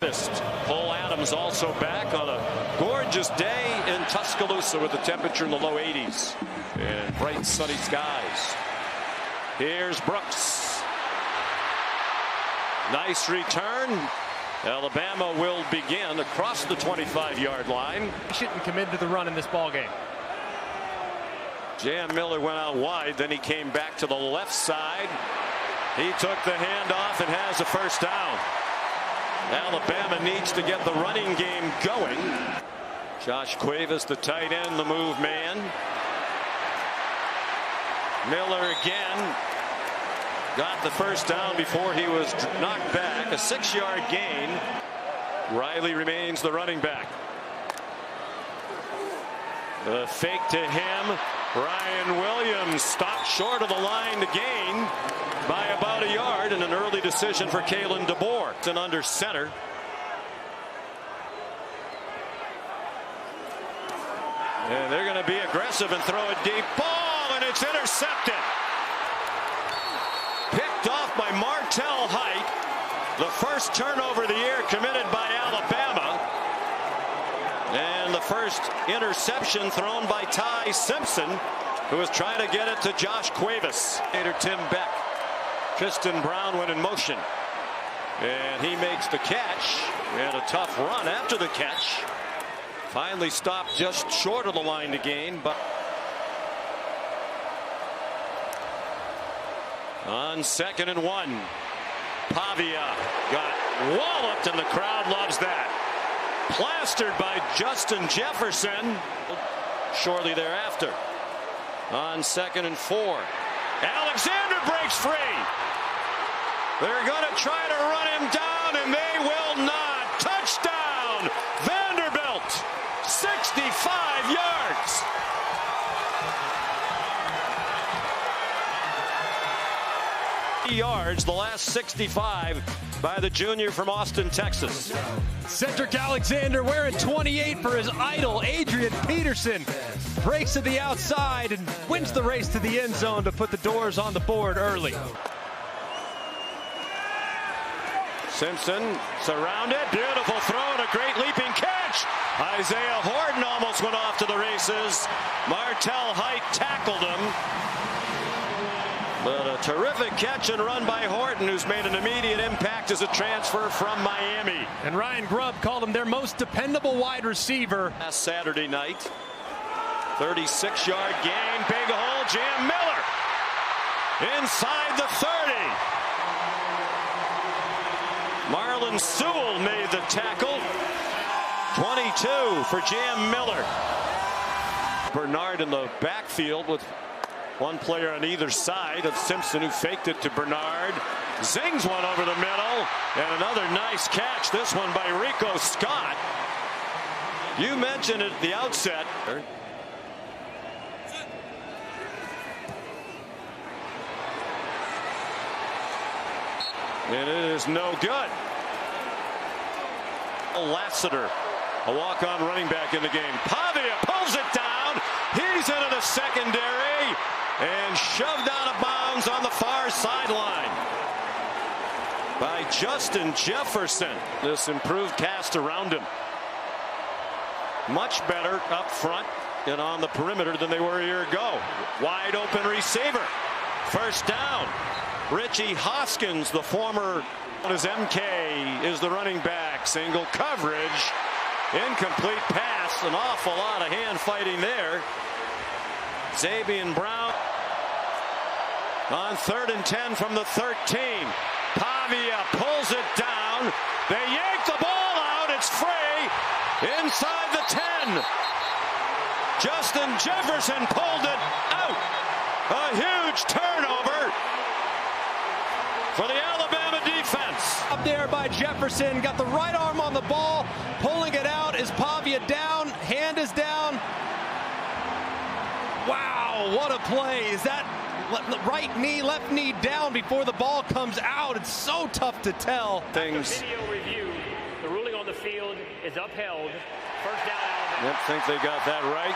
harvest. Cole Adams also back on a gorgeous day in Tuscaloosa with the temperature in the low 80s and bright sunny skies. Here's Brooks. Nice return. Alabama will begin across the 25-yard line. Shouldn't commit to the run in this ball game. Jam Miller went out wide, then he came back to the left side. He took the handoff and has a first down. Alabama needs to get the running game going. Josh Cuevas, the tight end, the move man. Miller again got the first down before he was knocked back. A 6-yard gain. Riley remains the running back. The fake to him. Ryan Williams stopped short of the line to gain by about a yard, and an early decision for Kalen DeBoer. It's an under center. And they're going to be aggressive and throw a deep ball, and it's intercepted. Picked off by Martell Height. The first turnover of the year committed by Alabama. And the first interception thrown by Ty Simpson, who was trying to get it to Josh Cuevas. Tim Beck. Tristan Brown went in motion. And he makes the catch. And a tough run after the catch. Finally stopped just short of the line to gain. But on 2nd and 1, Pavia got walloped, and the crowd loves that. Plastered by Justin Jefferson shortly thereafter. On 2nd and 4, Alexander breaks free. They're going to try to run him down, and they will not. Touchdown, Vanderbilt, 65 yards. Yards, the last 65 by the junior from Austin, Texas. Cedric Alexander wearing 28 for his idol, Adrian Peterson. Breaks to the outside and wins the race to the end zone to put the Doors on the board early. Simpson surrounded. Beautiful throw and a great leaping catch. Isaiah Horton almost went off to the races. Martell Height tackled him. But a terrific catch and run by Horton, who's made an immediate impact as a transfer from Miami. And Ryan Grubb called him their most dependable wide receiver. Last Saturday night, 36-yard gain, big hole, Jam Miller inside the 30. Marlon Sewell made the tackle. 22 for Jam Miller. Bernard in the backfield with one player on either side of Simpson, who faked it to Bernard. Zings one over the middle, and another nice catch, this one by Rico Scott. You mentioned it at the outset. And it is no good. Lassiter, a walk-on running back in the game. Pavia pulls it down. He's into the secondary and shoved out of bounds on the far sideline by Justin Jefferson. This improved cast around him. Much better up front and on the perimeter than they were a year ago. Wide open receiver. First down. Richie Hoskins, the former, as MK is the running back. Single coverage. Incomplete pass. An awful lot of hand fighting there. Zabian Brown on 3rd and 10 from the 13. Pavia pulls it down. They yank the ball out. It's free inside the 10. Justin Jefferson pulled it out. A huge turnover for the Alabama defense. Up there by Jefferson, got the right arm on the ball, pulling it out. Is Pavia down? Hand is down. Wow, what a play. Is that right knee, left knee down before the ball comes out? It's so tough to tell. Things. Video review, the ruling on the field is upheld. First down, Alabama. I think they got that right.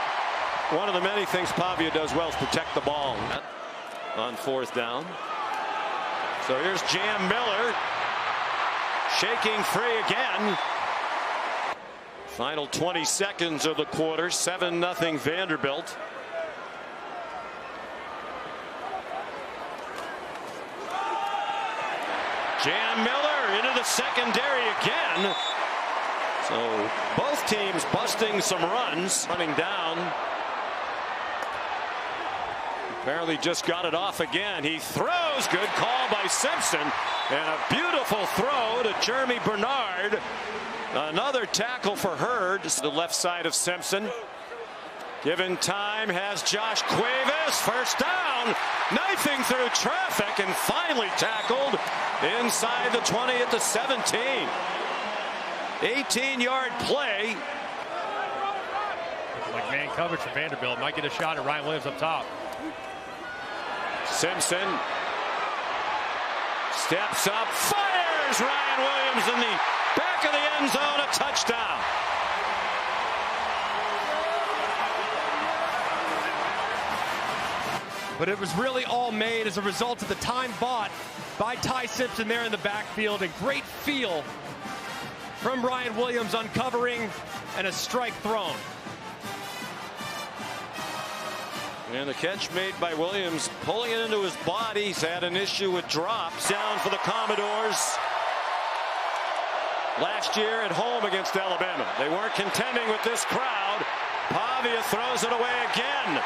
One of the many things Pavia does well is protect the ball on 4th down. So here's Jam Miller. shaking free again. Final 20 seconds of the quarter. 7-0 Vanderbilt. Jam Miller into the secondary again. So both teams busting some runs. Running down. Apparently just got it off again. He throws. Good call by Simpson. And a beautiful throw to Jeremy Bernard. Another tackle for Hurd. The left side of Simpson. Given time, has Josh Cuevas. First down. Knifing through traffic and finally tackled inside the 20 at the 17. 18-yard play. Like man coverage for Vanderbilt. Might get a shot at Ryan Williams up top. Simpson steps up, fires Ryan Williams in the back of the end zone, a touchdown. But it was really all made as a result of the time bought by Ty Simpson there in the backfield. A great feel from Ryan Williams uncovering and a strike thrown. And the catch made by Williams, pulling it into his body. He's had an issue with drops. Down for the Commodores. Last year at home against Alabama. They weren't contending with this crowd. Pavia throws it away again.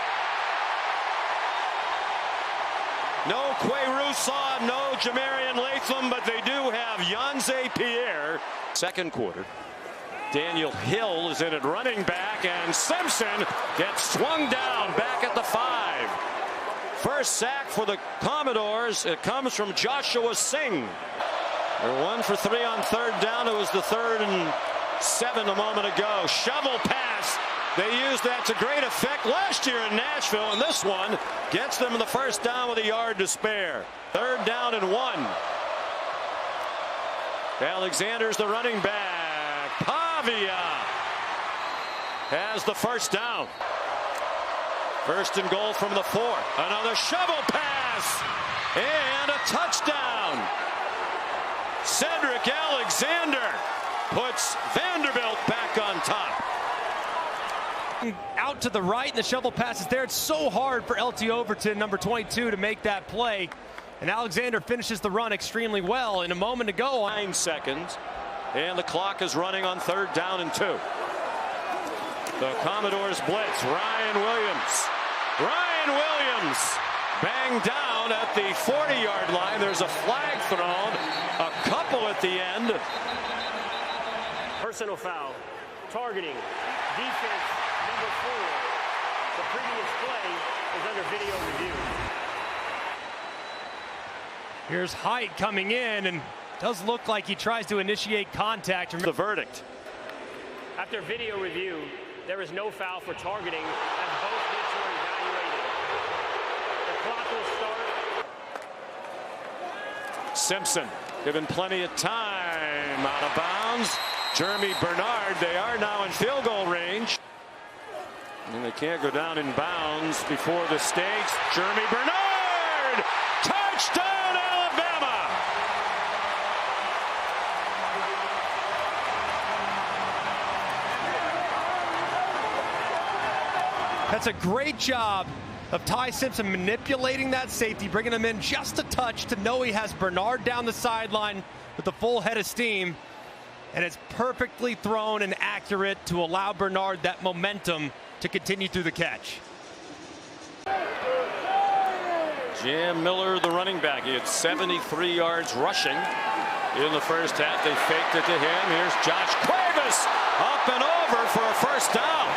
No Quay Rousseau, no Jamarian Latham, but they do have Yanze Pierre. Second quarter. Daniel Hill is in at running back, and Simpson gets swung down back at the 5. First sack for the Commodores. It comes from Joshua Singh. They're 1 for 3 on third down. It was the 3rd and 7 a moment ago. Shovel pass. They used that to great effect last year in Nashville, and this one gets them the first down with a yard to spare. 3rd down and 1. Alexander's the running back. Pavia has the first down. 1st and goal from the 4. Another shovel pass and a touchdown. Cedric Alexander puts Vanderbilt back on top. Out to the right, and the shovel pass is there. It's so hard for LT Overton, number 22, to make that play. And Alexander finishes the run extremely well. In a moment to go. 9 seconds. And the clock is running on 3rd down and 2. The Commodores blitz. Ryan Williams. Ryan Williams banged down at the 40-yard line. There's a flag thrown. A couple at the end. Personal foul. Targeting. Defense number 4. The previous play is under video review. Here's Height coming in, and does look like he tries to initiate contact. The verdict. After video review, there is no foul for targeting as both hits were evaluated. The clock will start. Simpson given plenty of time. Out of bounds. Jeremy Bernard. They are now in field goal range. And they can't go down in bounds before the stakes. Jeremy Bernard! Touchdown, Alabama! That's a great job of Ty Simpson manipulating that safety, bringing him in just a touch to know he has Bernard down the sideline with a full head of steam. And it's perfectly thrown and accurate to allow Bernard that momentum to continue through the catch. Jam Miller, the running back. He had 73 yards rushing in the first half. They faked it to him. Here's Josh Cuevas up and over for a first down.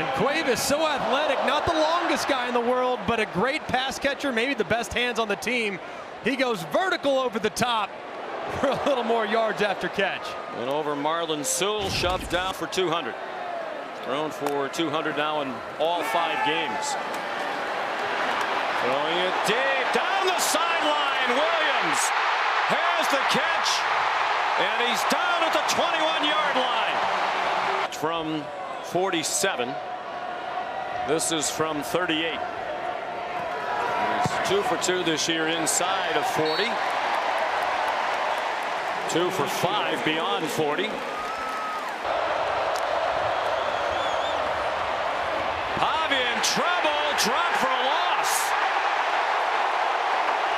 And Cuevas, so athletic, not the longest guy in the world, but a great pass catcher, maybe the best hands on the team. He goes vertical over the top for a little more yards after catch. And over Marlon Sewell, shoved down for 200. Thrown for 200 now in all 5 games. Throwing it deep down the sideline. Williams has the catch, and he's down at the 21-yard line. From 47. This is from 38. He's 2 for 2 this year inside of 40. 2 for 5 beyond 40. Pavia in trouble, dropped for a loss.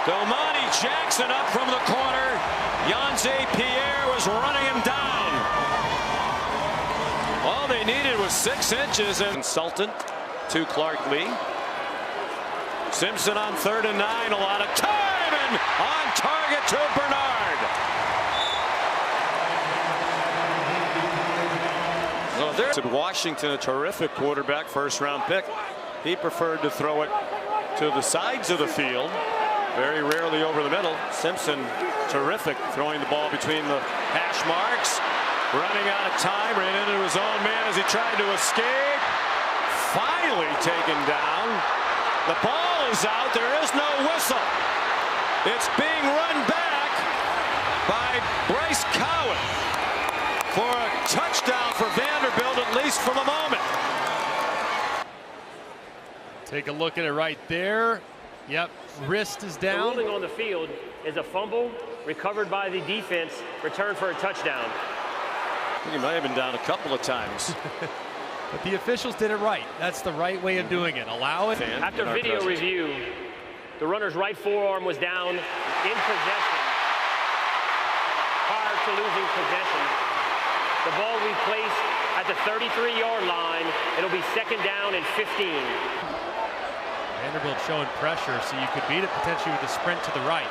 Domani Jackson up from the corner. Yanze Pierre was running him down. All they needed was 6 inches. And consultant to Clark Lee. Simpson on 3rd and 9, a lot of time, and on target to Bernard. Well, there's Washington, a terrific quarterback, 1st-round pick. He preferred to throw it to the sides of the field, very rarely over the middle. Simpson, terrific, throwing the ball between the hash marks, running out of time, ran into his own man as he tried to escape. Finally taken down. The ball is out. There is no whistle. It's being run back by Bryce Cowan for a touchdown for Vanderbilt, at least for the moment. Take a look at it right there. Yep, wrist is down. The ruling on the field is a fumble recovered by the defense, returned for a touchdown. He might have been down a couple of times. But the officials did it right. That's the right way of doing it. Allow it. After video review, the runner's right forearm was down in possession prior to losing possession. The ball will be placed at the 33-yard line. It'll be 2nd down and 15. Vanderbilt showing pressure, so you could beat it potentially with a sprint to the right.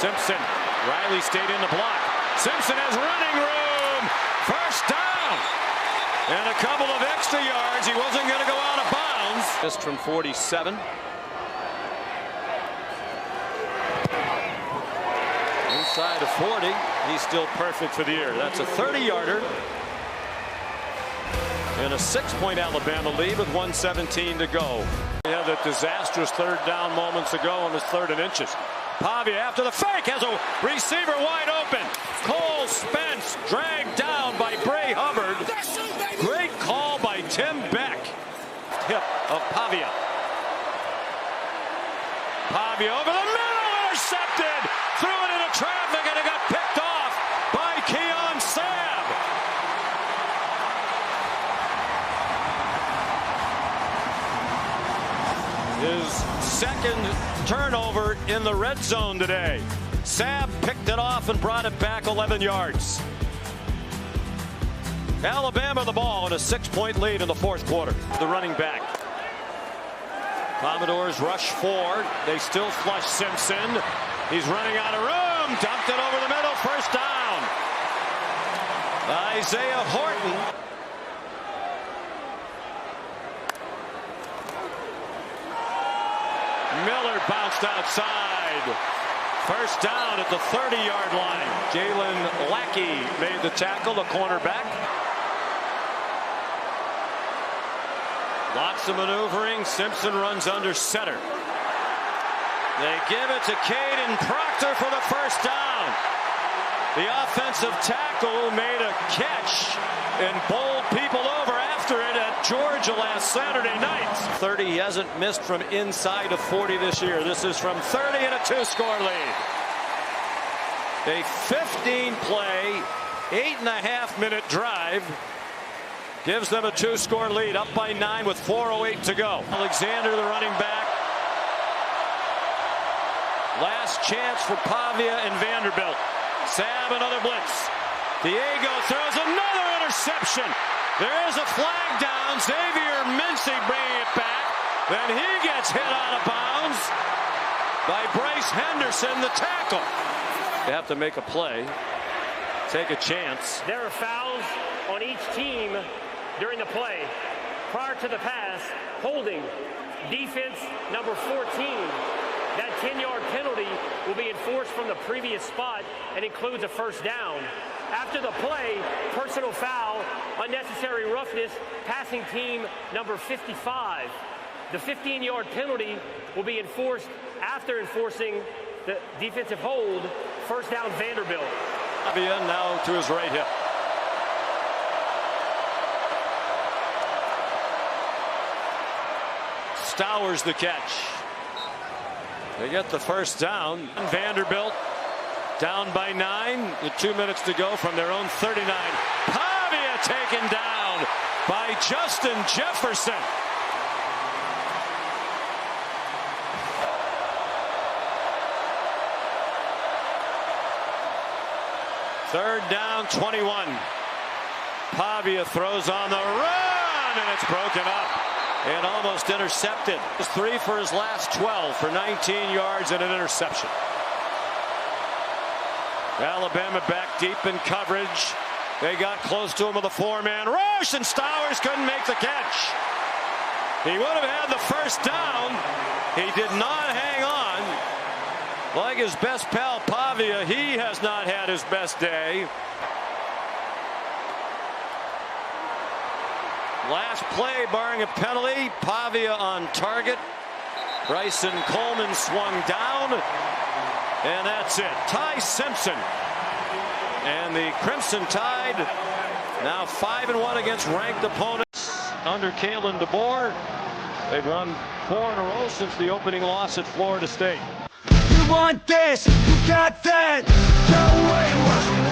Simpson. Riley stayed in the block. Simpson has running room. 1st down. And a couple of extra yards. He wasn't going to go out of bounds. Just from 47. Inside of 40. He's still perfect for the year. That's a 30-yarder. And a 6-point Alabama lead with 1:17 to go. He had that disastrous 3rd down moments ago on his 3rd and inches. Pavia after the fake has a receiver wide open. Cole Spence dragged down by Bray Hubbard. Great call by Tim Beck. Hip of Pavia. Pavia over the middle, intercepted. Threw it into traffic and it got picked off by Keon Sabb. His 2nd turnover in the red zone today. Sabb picked it off and brought it back 11 yards. Alabama the ball in a 6-point lead in the 4th quarter. The running back. Commodores rush 4. They still flush Simpson. He's running out of room. Dumped it over the middle. 1st down. Isaiah Horton. Miller bounced outside. 1st down at the 30-yard line. Jalen Lackey made the tackle, the cornerback. Lots of maneuvering. Simpson runs under center. They give it to Caden Proctor for the 1st down. The offensive tackle made a catch and bowled people over after it at Georgia last Saturday night. 30, he hasn't missed from inside of 40 this year. This is from 30 and a 2-score lead. A 15-play, 8.5-minute drive gives them a 2-score lead, up by 9 with 4:08 to go. Alexander, the running back. Last chance for Pavia and Vanderbilt. Sabb, another blitz. Diego throws another interception. There is a flag down. Xavier Mincy bringing it back. Then he gets hit out of bounds by Bryce Henderson, the tackle. They have to make a play, take a chance. There are fouls on each team during the play. Prior to the pass, holding defense number 14. That 10-yard penalty will be enforced from the previous spot and includes a 1st down. After the play, personal foul, unnecessary roughness, passing team number 55. The 15-yard penalty will be enforced after enforcing the defensive hold. 1st down, Vanderbilt. Pavia now to his right hip. Stowers the catch. They get the 1st down. Vanderbilt Down by 9 with 2 minutes to go from their own 39. Pavia taken down by Justin Jefferson. Third down, 21. Pavia throws on the run, and it's broken up and almost intercepted. 3 for his last 12 for 19 yards and an interception. Alabama back deep in coverage. They got close to him with a 4-man rush, and Stowers couldn't make the catch. He would have had the first down. He did not hang on. Like his best pal Pavia, he has not had his best day. Last play, barring a penalty, Pavia on target. Bryson Coleman swung down, and that's it. Ty Simpson and the Crimson Tide now 5-1 against ranked opponents under Kalen DeBoer. They've won 4 in a row since the opening loss at Florida State. You want this, you got that. Go away.